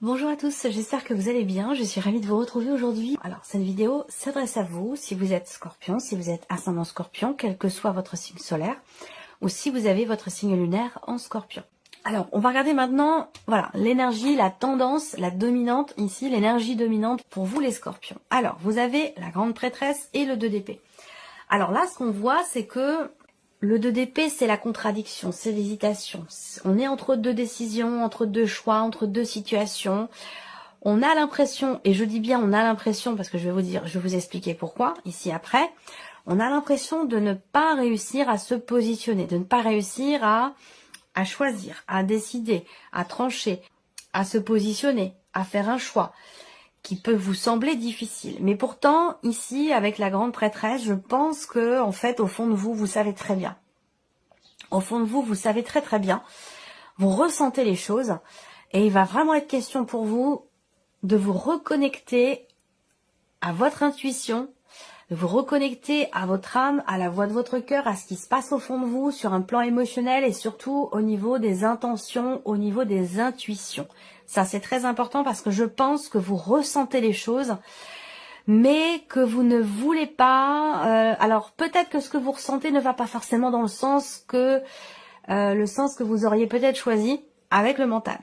Bonjour à tous, j'espère que vous allez bien, je suis ravie de vous retrouver aujourd'hui. Alors cette vidéo s'adresse à vous si vous êtes scorpion, si vous êtes ascendant scorpion, quel que soit votre signe solaire, ou si vous avez votre signe lunaire en scorpion. Alors on va regarder maintenant, voilà, l'énergie, la tendance, la dominante ici, l'énergie dominante pour vous les scorpions. Alors vous avez la grande prêtresse et le 2 d'épée. Alors là ce qu'on voit c'est que le 2 d'épée, c'est la contradiction, c'est l'hésitation. On est entre deux décisions, entre deux choix, entre deux situations. On a l'impression, et je dis bien on a l'impression, parce que je vais vous expliquer pourquoi, ici après, on a l'impression de ne pas réussir à se positionner, de ne pas réussir à choisir, à décider, à trancher, à se positionner, à faire un choix qui peut vous sembler difficile. Mais pourtant, ici, avec la grande prêtresse, je pense que, en fait, au fond de vous, vous savez très bien. Au fond de vous, vous savez très très bien. Vous ressentez les choses. Et il va vraiment être question pour vous de vous reconnecter à votre intuition, de vous reconnecter à votre âme, à la voix de votre cœur, à ce qui se passe au fond de vous, sur un plan émotionnel et surtout au niveau des intentions, au niveau des intuitions. Ça, c'est très important parce que je pense que vous ressentez les choses, mais que vous ne voulez pas... alors, peut-être que ce que vous ressentez ne va pas forcément dans le sens que vous auriez peut-être choisi avec le mental.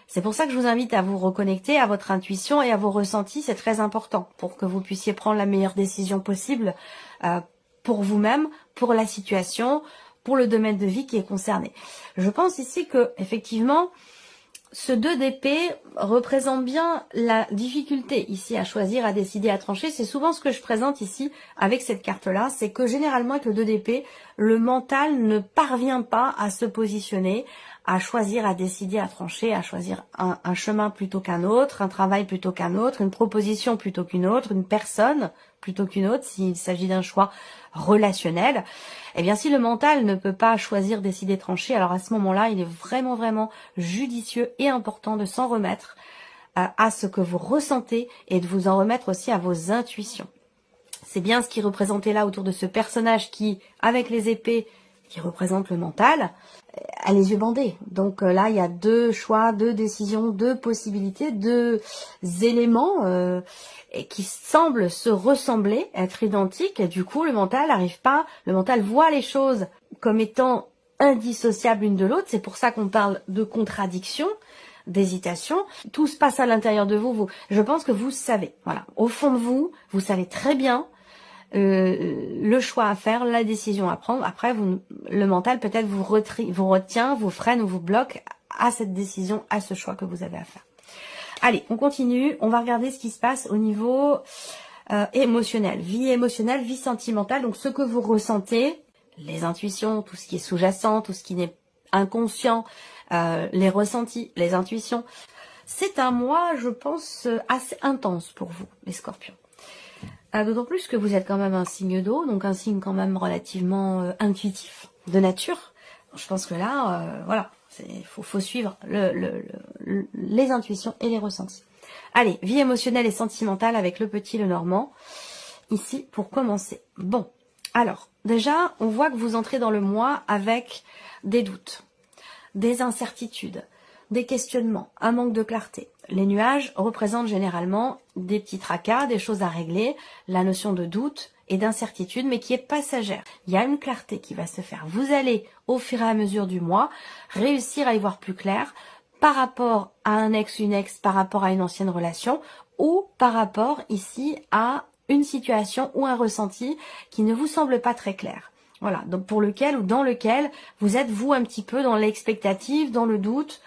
C'est pour ça que je vous invite à vous reconnecter à votre intuition et à vos ressentis, c'est très important pour que vous puissiez prendre la meilleure décision possible pour vous-même, pour la situation, pour le domaine de vie qui est concerné. Je pense ici que effectivement, ce 2 d'épée représente bien la difficulté ici à choisir, à décider, à trancher. C'est souvent ce que je présente ici avec cette carte-là, c'est que généralement avec le 2 d'épée, le mental ne parvient pas à se positionner, à choisir, à décider, à trancher, à choisir un chemin plutôt qu'un autre, un travail plutôt qu'un autre, une proposition plutôt qu'une autre, une personne plutôt qu'une autre, s'il s'agit d'un choix relationnel. Eh bien, si le mental ne peut pas choisir, décider, trancher, alors à ce moment-là, il est vraiment judicieux et important de s'en remettre à ce que vous ressentez et de vous en remettre aussi à vos intuitions. C'est bien ce qui est représenté là autour de ce personnage qui, avec les épées, qui représente le mental, a les yeux bandés. Donc là, il y a deux choix, deux décisions, deux possibilités, deux éléments qui semblent se ressembler, être identiques. Et du coup, le mental n'arrive pas, le mental voit les choses comme étant indissociables l'une de l'autre. C'est pour ça qu'on parle de contradiction, d'hésitation. Tout se passe à l'intérieur de vous. Je pense que vous savez. Voilà, au fond de vous, vous savez très bien le choix à faire, la décision à prendre. Après, le mental peut-être vous retient, vous freine ou vous bloque à cette décision, à ce choix que vous avez à faire. Allez, on continue. On va regarder ce qui se passe au niveau émotionnel. Vie émotionnelle, vie sentimentale. Donc, ce que vous ressentez, les intuitions, tout ce qui est sous-jacent, tout ce qui n'est inconscient, les ressentis, les intuitions. C'est un mois, je pense, assez intense pour vous, les scorpions. D'autant plus que vous êtes quand même un signe d'eau, donc un signe quand même relativement intuitif, de nature. Je pense que là, voilà, faut suivre les intuitions et les ressentis. Allez, vie émotionnelle et sentimentale avec le petit, le normand, ici pour commencer. Bon, alors, déjà, on voit que vous entrez dans le mois avec des doutes, des incertitudes, des questionnements, un manque de clarté. Les nuages représentent généralement des petits tracas, des choses à régler, la notion de doute et d'incertitude, mais qui est passagère. Il y a une clarté qui va se faire. Vous allez, au fur et à mesure du mois, réussir à y voir plus clair par rapport à un ex, une ex, par rapport à une ancienne relation, ou par rapport ici à une situation ou un ressenti qui ne vous semble pas très clair. Voilà, donc pour lequel ou dans lequel vous êtes vous un petit peu dans l'expectative, dans le doute,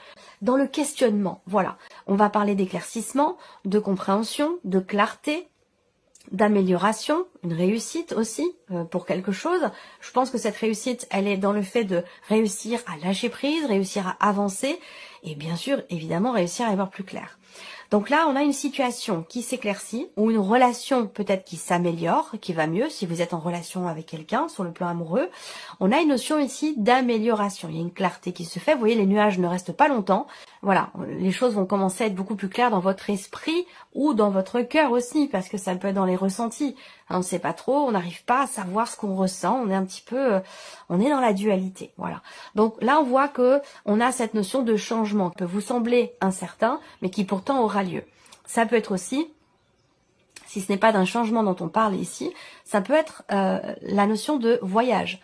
dans le questionnement. Voilà, on va parler d'éclaircissement, de compréhension, de clarté, d'amélioration, une réussite aussi pour quelque chose. Je pense que cette réussite, elle est dans le fait de réussir à lâcher prise, réussir à avancer et bien sûr, évidemment, réussir à y voir plus clair. Donc là, on a une situation qui s'éclaircit, ou une relation peut-être qui s'améliore, qui va mieux, si vous êtes en relation avec quelqu'un, sur le plan amoureux. On a une notion ici d'amélioration, il y a une clarté qui se fait, vous voyez, les nuages ne restent pas longtemps. Voilà, les choses vont commencer à être beaucoup plus claires dans votre esprit, ou dans votre cœur aussi, parce que ça peut être dans les ressentis. On ne sait pas trop, on n'arrive pas à savoir ce qu'on ressent, on est un petit peu, on est dans la dualité, voilà. Donc là, on voit que on a cette notion de changement qui peut vous sembler incertain, mais qui pourtant aura lieu. Ça peut être aussi, si ce n'est pas d'un changement dont on parle ici, ça peut être la notion de voyage.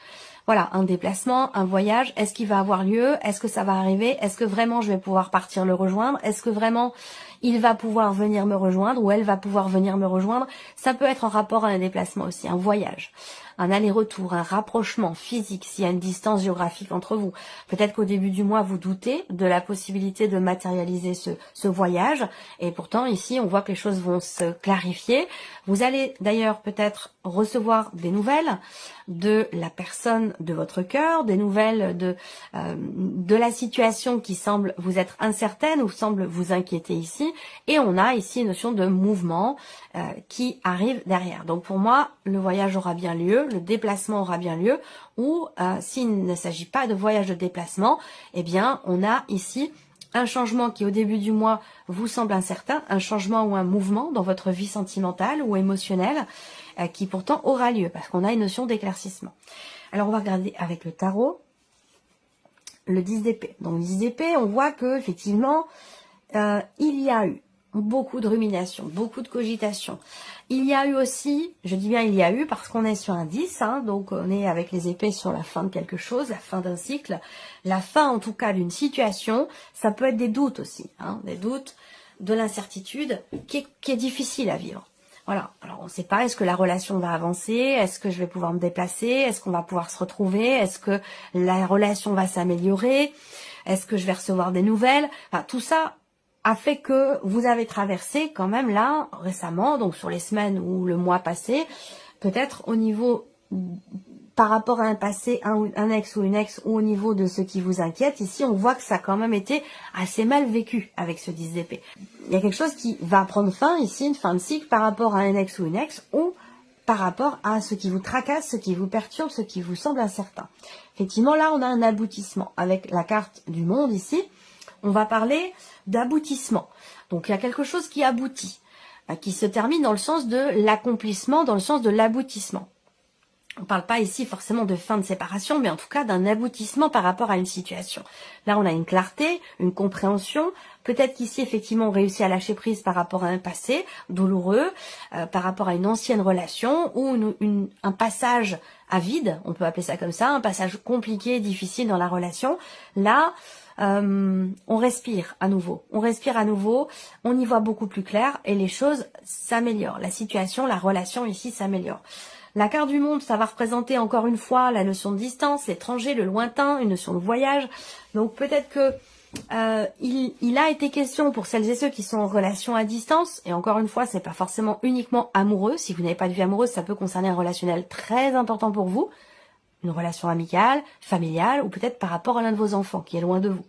Voilà, un déplacement, un voyage, est-ce qu'il va avoir lieu? Est-ce que ça va arriver? Est-ce que vraiment je vais pouvoir partir le rejoindre? Est-ce que vraiment il va pouvoir venir me rejoindre ou elle va pouvoir venir me rejoindre? Ça peut être en rapport à un déplacement aussi, un voyage, un aller-retour, un rapprochement physique s'il y a une distance géographique entre vous. Peut-être qu'au début du mois, vous doutez de la possibilité de matérialiser ce voyage et pourtant ici, on voit que les choses vont se clarifier. Vous allez d'ailleurs peut-être recevoir des nouvelles de la personne de votre cœur, des nouvelles de la situation qui semble vous être incertaine ou semble vous inquiéter ici. Et on a ici une notion de mouvement qui arrive derrière. Donc pour moi, le voyage aura bien lieu, le déplacement aura bien lieu, ou s'il ne s'agit pas de voyage de déplacement, eh bien on a ici un changement qui au début du mois vous semble incertain, un changement ou un mouvement dans votre vie sentimentale ou émotionnelle qui pourtant aura lieu parce qu'on a une notion d'éclaircissement. Alors on va regarder avec le tarot le 10 d'épée. Donc le 10 d'épée, on voit que effectivement il y a eu beaucoup de rumination, beaucoup de cogitation. Il y a eu aussi, je dis bien il y a eu parce qu'on est sur un 10, hein, donc on est avec les épées sur la fin de quelque chose, la fin d'un cycle, la fin en tout cas d'une situation. Ça peut être des doutes aussi, hein, des doutes, de l'incertitude qui est difficile à vivre. Voilà, alors on ne sait pas, est-ce que la relation va avancer, est-ce que je vais pouvoir me déplacer, est-ce qu'on va pouvoir se retrouver, est-ce que la relation va s'améliorer, est-ce que je vais recevoir des nouvelles, enfin tout ça a fait que vous avez traversé quand même là, récemment, donc sur les semaines ou le mois passé, peut-être au niveau, par rapport à un passé, un ex ou une ex, ou au niveau de ce qui vous inquiète, ici on voit que ça a quand même été assez mal vécu avec ce 10 d'épée. Il y a quelque chose qui va prendre fin ici, une fin de cycle par rapport à un ex ou une ex, ou par rapport à ce qui vous tracasse, ce qui vous perturbe, ce qui vous semble incertain. Effectivement, là on a un aboutissement avec la carte du monde ici. On va parler d'aboutissement. Donc il y a quelque chose qui aboutit, qui se termine dans le sens de l'accomplissement, dans le sens de l'aboutissement. On ne parle pas ici forcément de fin de séparation, mais en tout cas d'un aboutissement par rapport à une situation. Là, on a une clarté, une compréhension. Peut-être qu'ici, effectivement, on réussit à lâcher prise par rapport à un passé douloureux, par rapport à une ancienne relation ou un passage à vide, on peut appeler ça comme ça, un passage compliqué, difficile dans la relation. Là, on respire à nouveau, on y voit beaucoup plus clair et les choses s'améliorent. La situation, la relation ici s'améliore. La carte du monde, ça va représenter encore une fois la notion de distance, l'étranger, le lointain, une notion de voyage. Donc peut-être que il a été question pour celles et ceux qui sont en relation à distance, et encore une fois, c'est pas forcément uniquement amoureux. Si vous n'avez pas de vie amoureuse, ça peut concerner un relationnel très important pour vous. Une relation amicale, familiale, ou peut-être par rapport à l'un de vos enfants qui est loin de vous.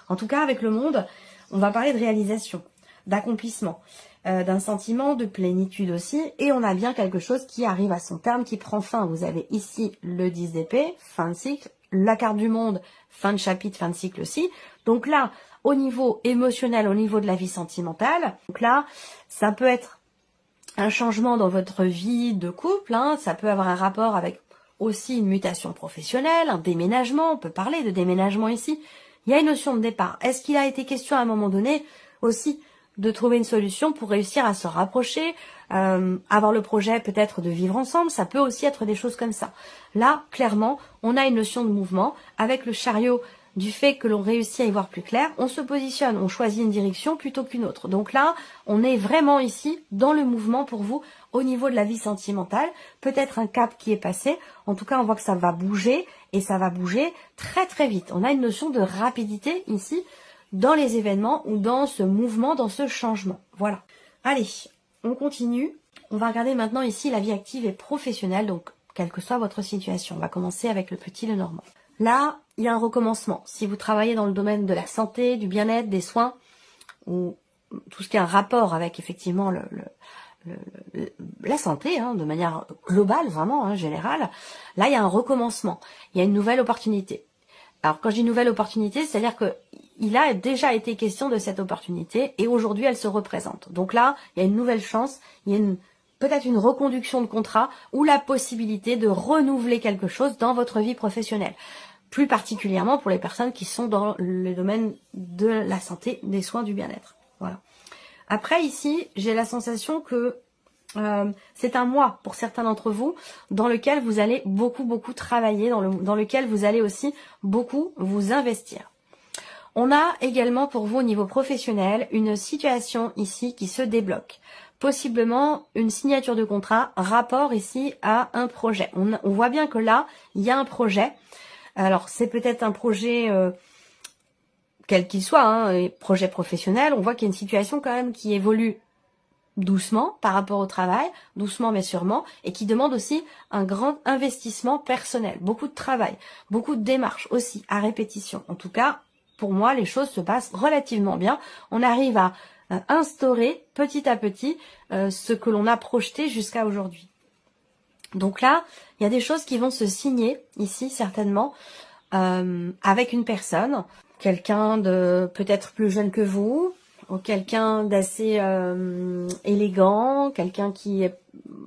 En tout cas, avec le monde, on va parler de réalisation, d'accomplissement, d'un sentiment de plénitude aussi, et on a bien quelque chose qui arrive à son terme, qui prend fin. Vous avez ici le 10 d'épée, fin de cycle, la carte du monde, fin de chapitre, fin de cycle aussi. Donc là, au niveau émotionnel, au niveau de la vie sentimentale, donc là, ça peut être un changement dans votre vie de couple, hein, ça peut avoir un rapport avec aussi une mutation professionnelle, un déménagement, on peut parler de déménagement ici. Il y a une notion de départ. Est-ce qu'il a été question à un moment donné aussi de trouver une solution pour réussir à se rapprocher, avoir le projet peut-être de vivre ensemble, ça peut aussi être des choses comme ça. Là, clairement, on a une notion de mouvement avec le chariot du fait que l'on réussit à y voir plus clair, on se positionne, on choisit une direction plutôt qu'une autre. Donc là, on est vraiment ici dans le mouvement pour vous au niveau de la vie sentimentale. Peut-être un cap qui est passé. En tout cas, on voit que ça va bouger et ça va bouger très très vite. On a une notion de rapidité ici dans les événements ou dans ce mouvement, dans ce changement. Voilà. Allez, on continue. On va regarder maintenant ici la vie active et professionnelle, donc quelle que soit votre situation. On va commencer avec le petit Lenormand. Là, il y a un recommencement. Si vous travaillez dans le domaine de la santé, du bien-être, des soins, ou tout ce qui a un rapport avec effectivement la santé, hein, de manière globale, vraiment, hein, générale, là, il y a un recommencement, il y a une nouvelle opportunité. Alors, quand je dis nouvelle opportunité, c'est-à-dire que il a déjà été question de cette opportunité et aujourd'hui, elle se représente. Donc là, il y a une nouvelle chance, il y a peut-être une reconduction de contrat ou la possibilité de renouveler quelque chose dans votre vie professionnelle. Plus particulièrement pour les personnes qui sont dans le domaine de la santé, des soins, du bien-être. Voilà. Après, ici, j'ai la sensation que c'est un mois pour certains d'entre vous dans lequel vous allez beaucoup travailler, dans lequel vous allez aussi beaucoup vous investir. On a également pour vous au niveau professionnel une situation ici qui se débloque. Possiblement une signature de contrat, rapport ici à un projet. On voit bien que là, il y a un projet. Alors c'est peut-être un projet quel qu'il soit, hein, projet professionnel. On voit qu'il y a une situation quand même qui évolue doucement par rapport au travail, doucement mais sûrement, et qui demande aussi un grand investissement personnel, beaucoup de travail, beaucoup de démarches aussi à répétition. En tout cas, pour moi, les choses se passent relativement bien. On arrive à instaurer petit à petit ce que l'on a projeté jusqu'à aujourd'hui. Donc là, il y a des choses qui vont se signer ici certainement avec une personne, quelqu'un de peut-être plus jeune que vous, ou quelqu'un d'assez élégant, quelqu'un qui est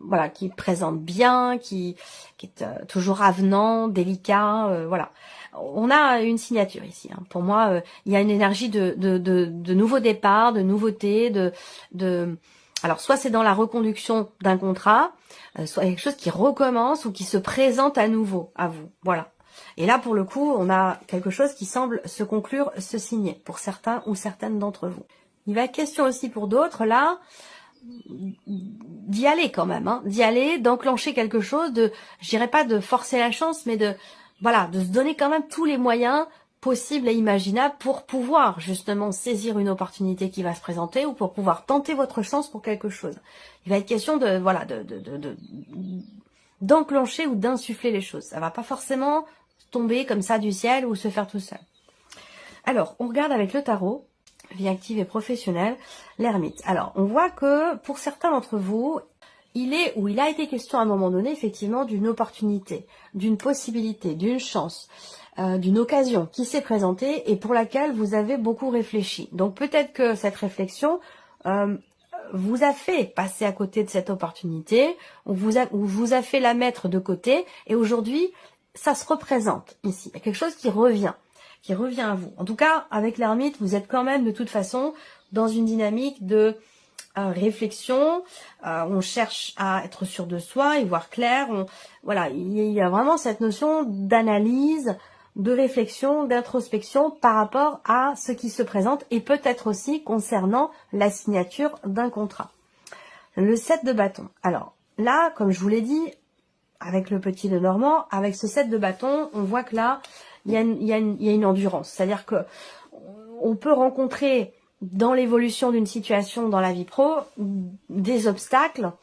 voilà, qui présente bien, qui est toujours avenant, délicat, voilà. On a une signature ici. Hein. Pour moi, il y a une énergie de nouveau départ, de nouveauté, alors soit c'est dans la reconduction d'un contrat, soit quelque chose qui recommence ou qui se présente à nouveau à vous. Voilà. Et là, pour le coup, on a quelque chose qui semble se conclure, se signer pour certains ou certaines d'entre vous. Il va être question aussi pour d'autres, là, d'y aller quand même, hein, d'y aller, d'enclencher quelque chose, je dirais pas de forcer la chance, mais de se donner quand même tous les moyens possibles et imaginables pour pouvoir justement saisir une opportunité qui va se présenter ou pour pouvoir tenter votre chance pour quelque chose. Il va être question d'enclencher ou d'insuffler les choses. Ça va pas forcément tomber comme ça du ciel ou se faire tout seul. Alors, on regarde avec le tarot, vie active et professionnelle, l'ermite. Alors, on voit que pour certains d'entre vous, il a été question à un moment donné, effectivement, d'une opportunité, d'une possibilité, d'une chance, d'une occasion qui s'est présentée et pour laquelle vous avez beaucoup réfléchi. Donc, peut-être que cette réflexion vous a fait passer à côté de cette opportunité, ou vous a fait la mettre de côté, et aujourd'hui, ça se représente ici. Il y a quelque chose qui revient à vous. En tout cas, avec l'ermite, vous êtes quand même de toute façon dans une dynamique de réflexion. On cherche à être sûr de soi et voir clair. Voilà, il y a vraiment cette notion d'analyse, de réflexion, d'introspection par rapport à ce qui se présente et peut-être aussi concernant la signature d'un contrat. Le 7 de bâton. Alors là, comme je vous l'ai dit, avec le petit Lenormand, avec ce 7 de bâton, on voit que là, il y a une endurance. C'est-à-dire que on peut rencontrer dans l'évolution d'une situation dans la vie pro des obstacles,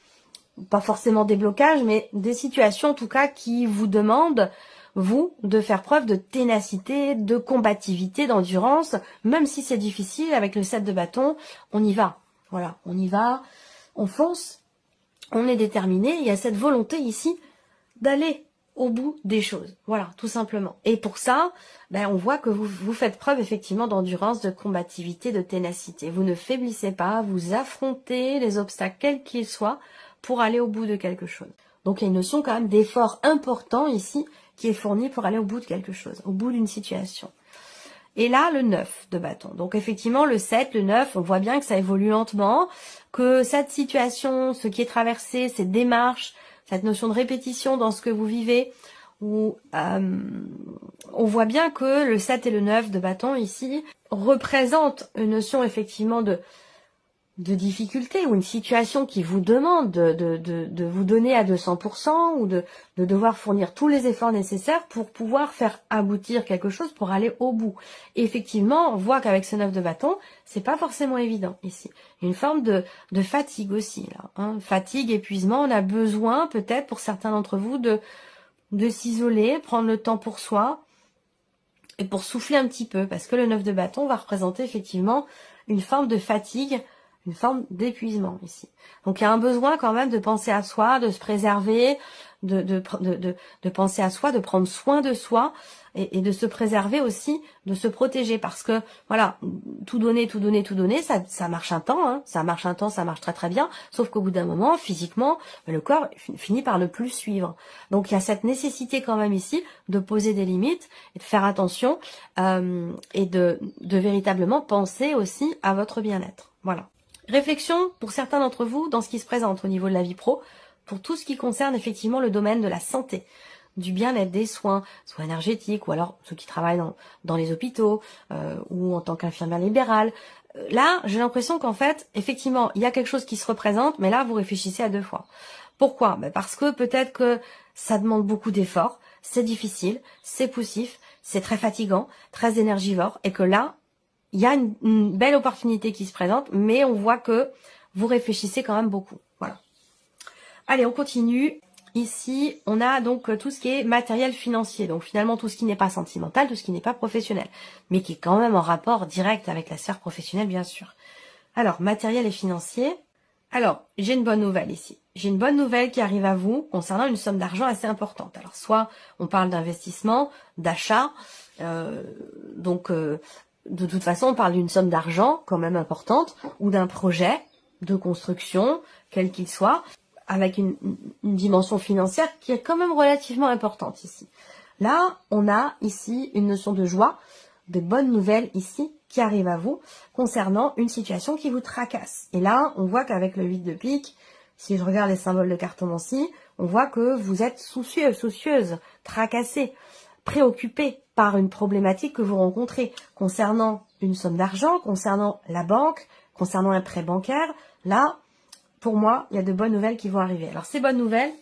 pas forcément des blocages, mais des situations en tout cas qui vous demandent, vous, de faire preuve de ténacité, de combativité, d'endurance, même si c'est difficile. Avec le 7 de bâton, on y va. Voilà, on y va, on fonce, on est déterminé. Il y a cette volonté ici d'aller au bout des choses. Voilà, tout simplement. Et pour ça, on voit que vous faites preuve effectivement d'endurance, de combativité, de ténacité. Vous ne faiblissez pas, vous affrontez les obstacles quels qu'ils soient pour aller au bout de quelque chose. Donc il y a une notion quand même d'effort important ici qui est fourni pour aller au bout de quelque chose, au bout d'une situation. Et là, le 9 de bâton. Donc effectivement, le 7, le 9, on voit bien que ça évolue lentement, que cette situation, ce qui est traversé, ces démarches, cette notion de répétition dans ce que vous vivez, où on voit bien que le 7 et le 9 de bâton ici représentent une notion effectivement de difficulté ou une situation qui vous demande de vous donner à 200% ou de devoir fournir tous les efforts nécessaires pour pouvoir faire aboutir quelque chose, pour aller au bout. Et effectivement, on voit qu'avec ce 9 de bâton, c'est pas forcément évident ici. Il y a une forme de fatigue aussi, là. Hein. Fatigue, épuisement, on a besoin peut-être pour certains d'entre vous de s'isoler, prendre le temps pour soi et pour souffler un petit peu, parce que le 9 de bâton va représenter effectivement une forme de fatigue, une forme d'épuisement ici. Donc il y a un besoin quand même de penser à soi, de se préserver, de penser à soi, de prendre soin de soi et de se préserver aussi, de se protéger parce que voilà, tout donner, ça marche un temps, hein, ça marche très très bien, sauf qu'au bout d'un moment, physiquement, le corps finit par ne plus suivre. Donc il y a cette nécessité quand même ici de poser des limites et de faire attention et de véritablement penser aussi à votre bien-être. Voilà. Réflexion pour certains d'entre vous dans ce qui se présente au niveau de la vie pro, pour tout ce qui concerne effectivement le domaine de la santé, du bien-être, des soins énergétiques, ou alors ceux qui travaillent dans les hôpitaux, ou en tant qu'infirmière libérale. Là, j'ai l'impression qu'en fait, effectivement, il y a quelque chose qui se représente, mais là, vous réfléchissez à deux fois. Pourquoi? Parce que peut-être que ça demande beaucoup d'efforts, c'est difficile, c'est poussif, c'est très fatigant, très énergivore, et que là, il y a une belle opportunité qui se présente, mais on voit que vous réfléchissez quand même beaucoup. Voilà. Allez, on continue. Ici, on a donc tout ce qui est matériel financier. Donc finalement, tout ce qui n'est pas sentimental, tout ce qui n'est pas professionnel, mais qui est quand même en rapport direct avec la sphère professionnelle, bien sûr. Alors, matériel et financier. Alors, j'ai une bonne nouvelle ici. J'ai une bonne nouvelle qui arrive à vous concernant une somme d'argent assez importante. Alors, soit on parle d'investissement, d'achat, de toute façon, on parle d'une somme d'argent quand même importante, ou d'un projet de construction, quel qu'il soit, avec une dimension financière qui est quand même relativement importante ici. Là, on a ici une notion de joie, de bonnes nouvelles ici, qui arrive à vous, concernant une situation qui vous tracasse. Et là, on voit qu'avec le 8 de pique, si je regarde les symboles de cartomancie, on voit que vous êtes soucieux, soucieuse, tracassé, préoccupé par une problématique que vous rencontrez concernant une somme d'argent, concernant la banque, concernant un prêt bancaire. Là, pour moi, il y a de bonnes nouvelles qui vont arriver. Alors, ces bonnes nouvelles,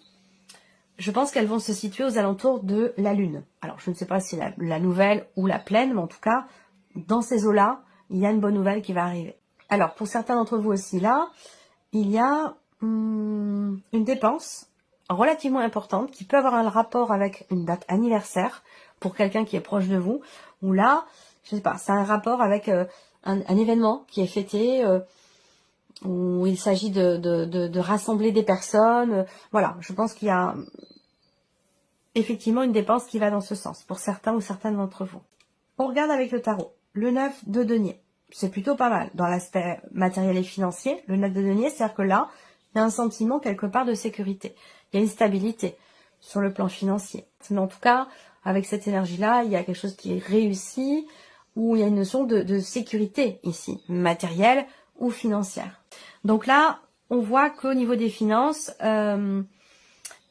je pense qu'elles vont se situer aux alentours de la Lune. Alors, je ne sais pas si la nouvelle ou la pleine, mais en tout cas, dans ces eaux-là, il y a une bonne nouvelle qui va arriver. Alors, pour certains d'entre vous aussi, là, il y a une dépense relativement importante qui peut avoir un rapport avec une date anniversaire pour quelqu'un qui est proche de vous, ou là, je sais pas, c'est un rapport avec un événement qui est fêté, où il s'agit de rassembler des personnes. Voilà, je pense qu'il y a effectivement une dépense qui va dans ce sens, pour certains ou certaines d'entre vous. On regarde avec le tarot. Le 9 de denier, c'est plutôt pas mal dans l'aspect matériel et financier. Le 9 de denier, c'est-à-dire que là, il y a un sentiment quelque part de sécurité. Il y a une stabilité sur le plan financier. Mais en tout cas, avec cette énergie-là, il y a quelque chose qui est réussi, où il y a une notion de sécurité ici, matérielle ou financière. Donc là, on voit qu'au niveau des finances, il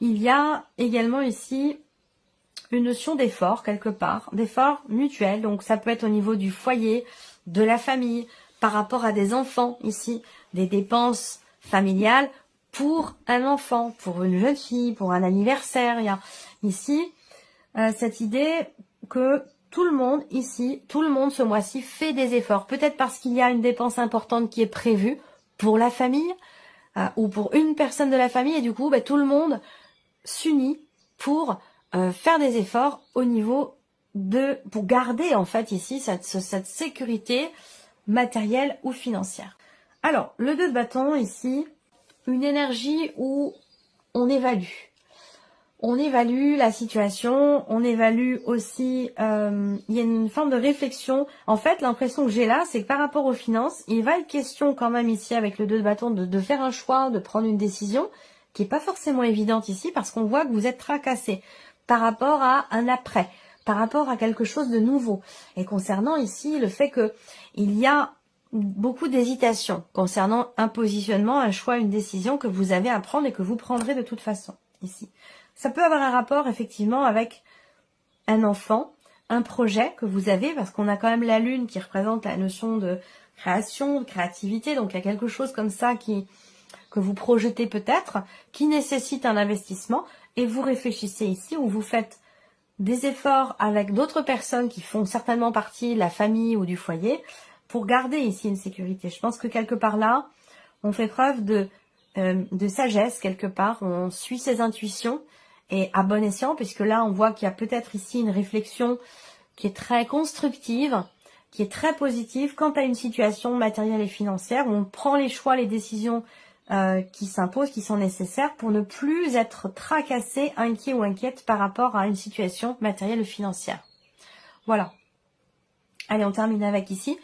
y a également ici une notion d'effort quelque part, d'effort mutuel. Donc ça peut être au niveau du foyer, de la famille, par rapport à des enfants ici, des dépenses familiales pour un enfant, pour une jeune fille, pour un anniversaire. Il y a ici cette idée que tout le monde ici, tout le monde ce mois-ci fait des efforts. Peut-être parce qu'il y a une dépense importante qui est prévue pour la famille ou pour une personne de la famille et du coup, tout le monde s'unit pour faire des efforts au niveau pour garder en fait ici cette sécurité matérielle ou financière. Alors, le 2 de bâton ici, une énergie où on évalue. On évalue la situation, on évalue aussi, il y a une forme de réflexion. En fait, l'impression que j'ai là, c'est que par rapport aux finances, il va être question quand même ici avec le 2 de bâton de faire un choix, de prendre une décision qui n'est pas forcément évidente ici parce qu'on voit que vous êtes tracassé par rapport à un après, par rapport à quelque chose de nouveau. Et concernant ici le fait que il y a beaucoup d'hésitation concernant un positionnement, un choix, une décision que vous avez à prendre et que vous prendrez de toute façon ici. Ça peut avoir un rapport effectivement avec un enfant, un projet que vous avez, parce qu'on a quand même la lune qui représente la notion de création, de créativité, donc il y a quelque chose comme ça que vous projetez peut-être, qui nécessite un investissement, et vous réfléchissez ici où vous faites des efforts avec d'autres personnes qui font certainement partie de la famille ou du foyer, pour garder ici une sécurité. Je pense que quelque part là, on fait preuve de sagesse quelque part, on suit ses intuitions, et à bon escient, puisque là on voit qu'il y a peut-être ici une réflexion qui est très constructive, qui est très positive quant à une situation matérielle et financière où on prend les choix, les décisions qui s'imposent, qui sont nécessaires pour ne plus être tracassé, inquiet ou inquiète par rapport à une situation matérielle ou financière. Voilà. Allez, on termine avec ici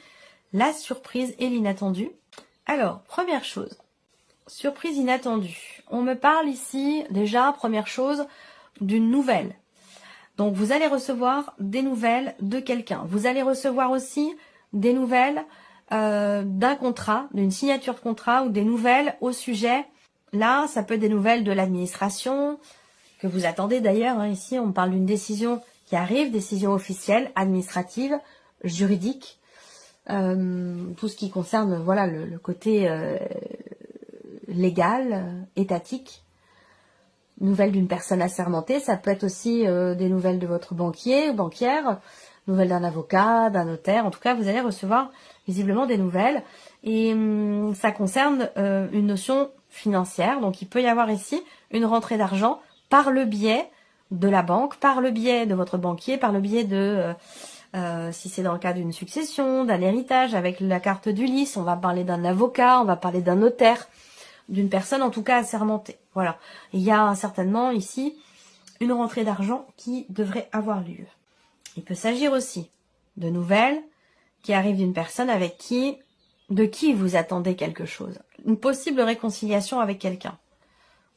la surprise et l'inattendu. Alors, première chose, surprise inattendue. On me parle ici, déjà, première chose, d'une nouvelle. Donc, vous allez recevoir des nouvelles de quelqu'un. Vous allez recevoir aussi des nouvelles d'un contrat, d'une signature de contrat ou des nouvelles au sujet. Là, ça peut être des nouvelles de l'administration, que vous attendez d'ailleurs. Ici, on parle d'une décision qui arrive, décision officielle, administrative, juridique. Tout ce qui concerne voilà le côté légal, étatique. Nouvelles d'une personne assermentée, ça peut être aussi des nouvelles de votre banquier ou banquière, nouvelles d'un avocat, d'un notaire. En tout cas, vous allez recevoir visiblement des nouvelles. Et ça concerne une notion financière. Donc, il peut y avoir ici une rentrée d'argent par le biais de la banque, par le biais de votre banquier, par le biais de... si c'est dans le cas d'une succession, d'un héritage, avec la carte d'Ulysse, on va parler d'un avocat, on va parler d'un notaire, d'une personne en tout cas assermentée. Voilà. Il y a certainement ici une rentrée d'argent qui devrait avoir lieu. Il peut s'agir aussi de nouvelles qui arrivent d'une personne de qui vous attendez quelque chose. Une possible réconciliation avec quelqu'un.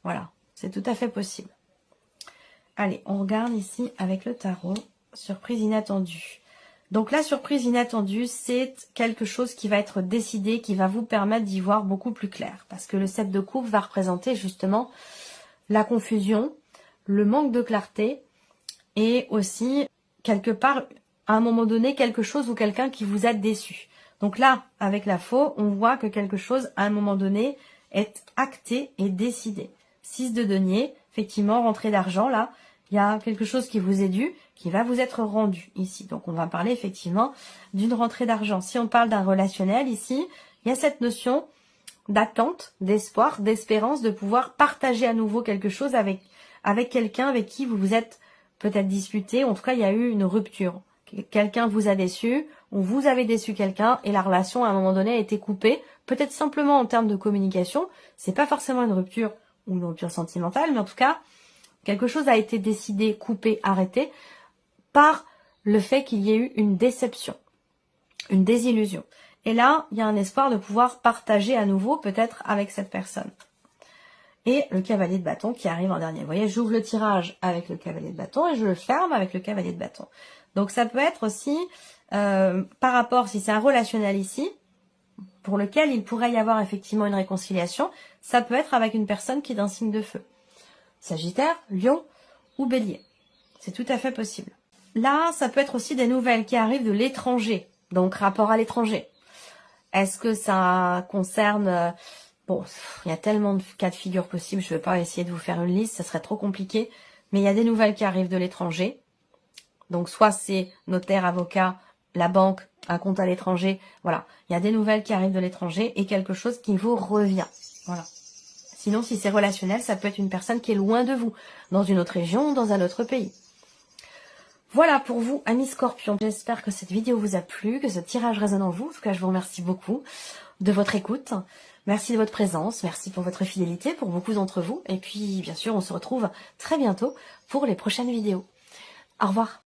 Voilà. C'est tout à fait possible. Allez, on regarde ici avec le tarot. Surprise inattendue. Donc la surprise inattendue, c'est quelque chose qui va être décidé, qui va vous permettre d'y voir beaucoup plus clair. Parce que le 7 de coupe va représenter justement la confusion, le manque de clarté et aussi, quelque part, à un moment donné, quelque chose ou quelqu'un qui vous a déçu. Donc là, avec la faux, on voit que quelque chose, à un moment donné, est acté et décidé. 6 de denier, effectivement, rentrée d'argent, là, il y a quelque chose qui vous est dû, qui va vous être rendu ici. Donc, on va parler effectivement d'une rentrée d'argent. Si on parle d'un relationnel ici, il y a cette notion d'attente, d'espoir, d'espérance, de pouvoir partager à nouveau quelque chose avec quelqu'un avec qui vous vous êtes peut-être disputé. En tout cas, il y a eu une rupture. Quelqu'un vous a déçu, ou vous avez déçu quelqu'un, et la relation, à un moment donné, a été coupée. Peut-être simplement en termes de communication. C'est pas forcément une rupture ou une rupture sentimentale, mais en tout cas, quelque chose a été décidé, coupé, arrêté par le fait qu'il y ait eu une déception, une désillusion. Et là, il y a un espoir de pouvoir partager à nouveau, peut-être, avec cette personne. Et le cavalier de bâton qui arrive en dernier. Vous voyez, j'ouvre le tirage avec le cavalier de bâton et je le ferme avec le cavalier de bâton. Donc ça peut être aussi, par rapport, si c'est un relationnel ici, pour lequel il pourrait y avoir effectivement une réconciliation, ça peut être avec une personne qui est d'un signe de feu. Sagittaire, Lion ou Bélier. C'est tout à fait possible. Là, ça peut être aussi des nouvelles qui arrivent de l'étranger, donc rapport à l'étranger. Est-ce que ça concerne... Bon, il y a tellement de cas de figure possibles, je ne vais pas essayer de vous faire une liste, ça serait trop compliqué. Mais il y a des nouvelles qui arrivent de l'étranger. Donc soit c'est notaire, avocat, la banque, un compte à l'étranger. Voilà, il y a des nouvelles qui arrivent de l'étranger et quelque chose qui vous revient. Voilà. Sinon, si c'est relationnel, ça peut être une personne qui est loin de vous, dans une autre région, dans un autre pays. Voilà pour vous, amis Scorpions. J'espère que cette vidéo vous a plu, que ce tirage résonne en vous. En tout cas, je vous remercie beaucoup de votre écoute. Merci de votre présence, merci pour votre fidélité, pour beaucoup d'entre vous. Et puis, bien sûr, on se retrouve très bientôt pour les prochaines vidéos. Au revoir.